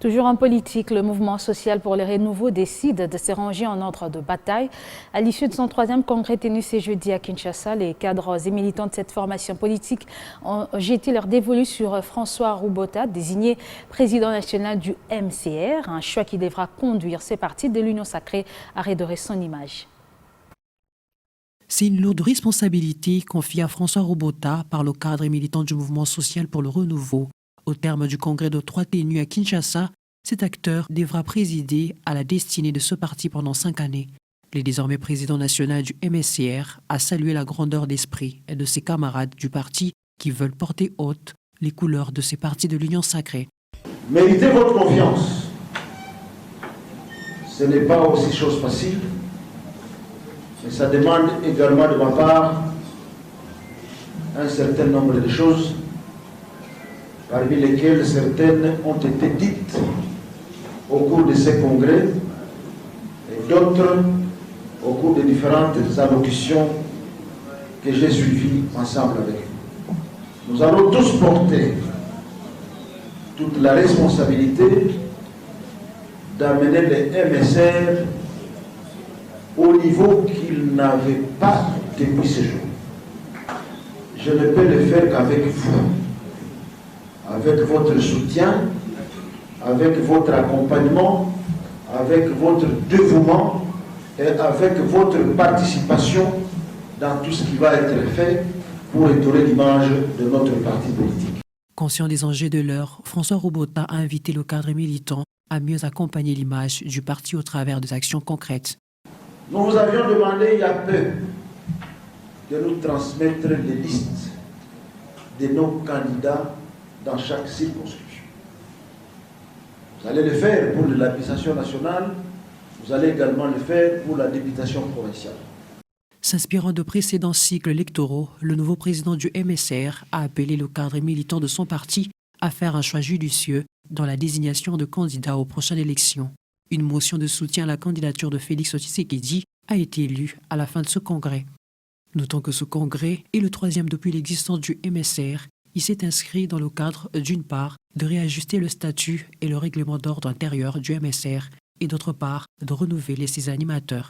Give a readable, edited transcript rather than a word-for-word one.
Toujours en politique, le mouvement social pour le renouveau décide de se ranger en ordre de bataille. À l'issue de son troisième congrès tenu ce jeudi à Kinshasa, les cadres et militants de cette formation politique ont jeté leur dévolu sur François Roubota, désigné président national du MCR, un choix qui devra conduire ce parti de l'Union sacrée à redorer son image. C'est une lourde responsabilité confiée à François Roubota par le cadre et militant du mouvement social pour le renouveau. Au terme du congrès de 3 tenu à Kinshasa, cet acteur devra présider à la destinée de ce parti pendant 5 années. Le désormais président national du MSCR a salué la grandeur d'esprit de ses camarades du parti qui veulent porter haute les couleurs de ces partis de l'Union sacrée. Méritez votre confiance. Ce n'est pas aussi chose facile, mais ça demande également de ma part un certain nombre de choses, parmi lesquelles certaines ont été dites au cours de ces congrès et d'autres au cours des différentes allocutions que j'ai suivies ensemble avec vous. Nous allons tous porter toute la responsabilité d'amener les MSR au niveau qu'ils n'avaient pas depuis ce jour. Je ne peux le faire qu'avec vous, avec votre soutien, avec votre accompagnement, avec votre dévouement et avec votre participation dans tout ce qui va être fait pour redorer l'image de notre parti politique. Conscient des enjeux de l'heure, François Roubota a invité le cadre militant à mieux accompagner l'image du parti au travers des actions concrètes. Nous vous avions demandé il y a peu de nous transmettre les listes de nos candidats dans chaque circonscription. Vous allez le faire pour l'administration nationale, vous allez également le faire pour la députation provinciale. S'inspirant de précédents cycles électoraux, le nouveau président du MSR a appelé le cadre militant de son parti à faire un choix judicieux dans la désignation de candidats aux prochaines élections. Une motion de soutien à la candidature de Félix Tshisekedi a été lue à la fin de ce congrès. Notons que ce congrès est le troisième depuis l'existence du MSR. Il s'est inscrit dans le cadre, d'une part, de réajuster le statut et le règlement d'ordre intérieur du MSR et d'autre part, de renouveler ses animateurs.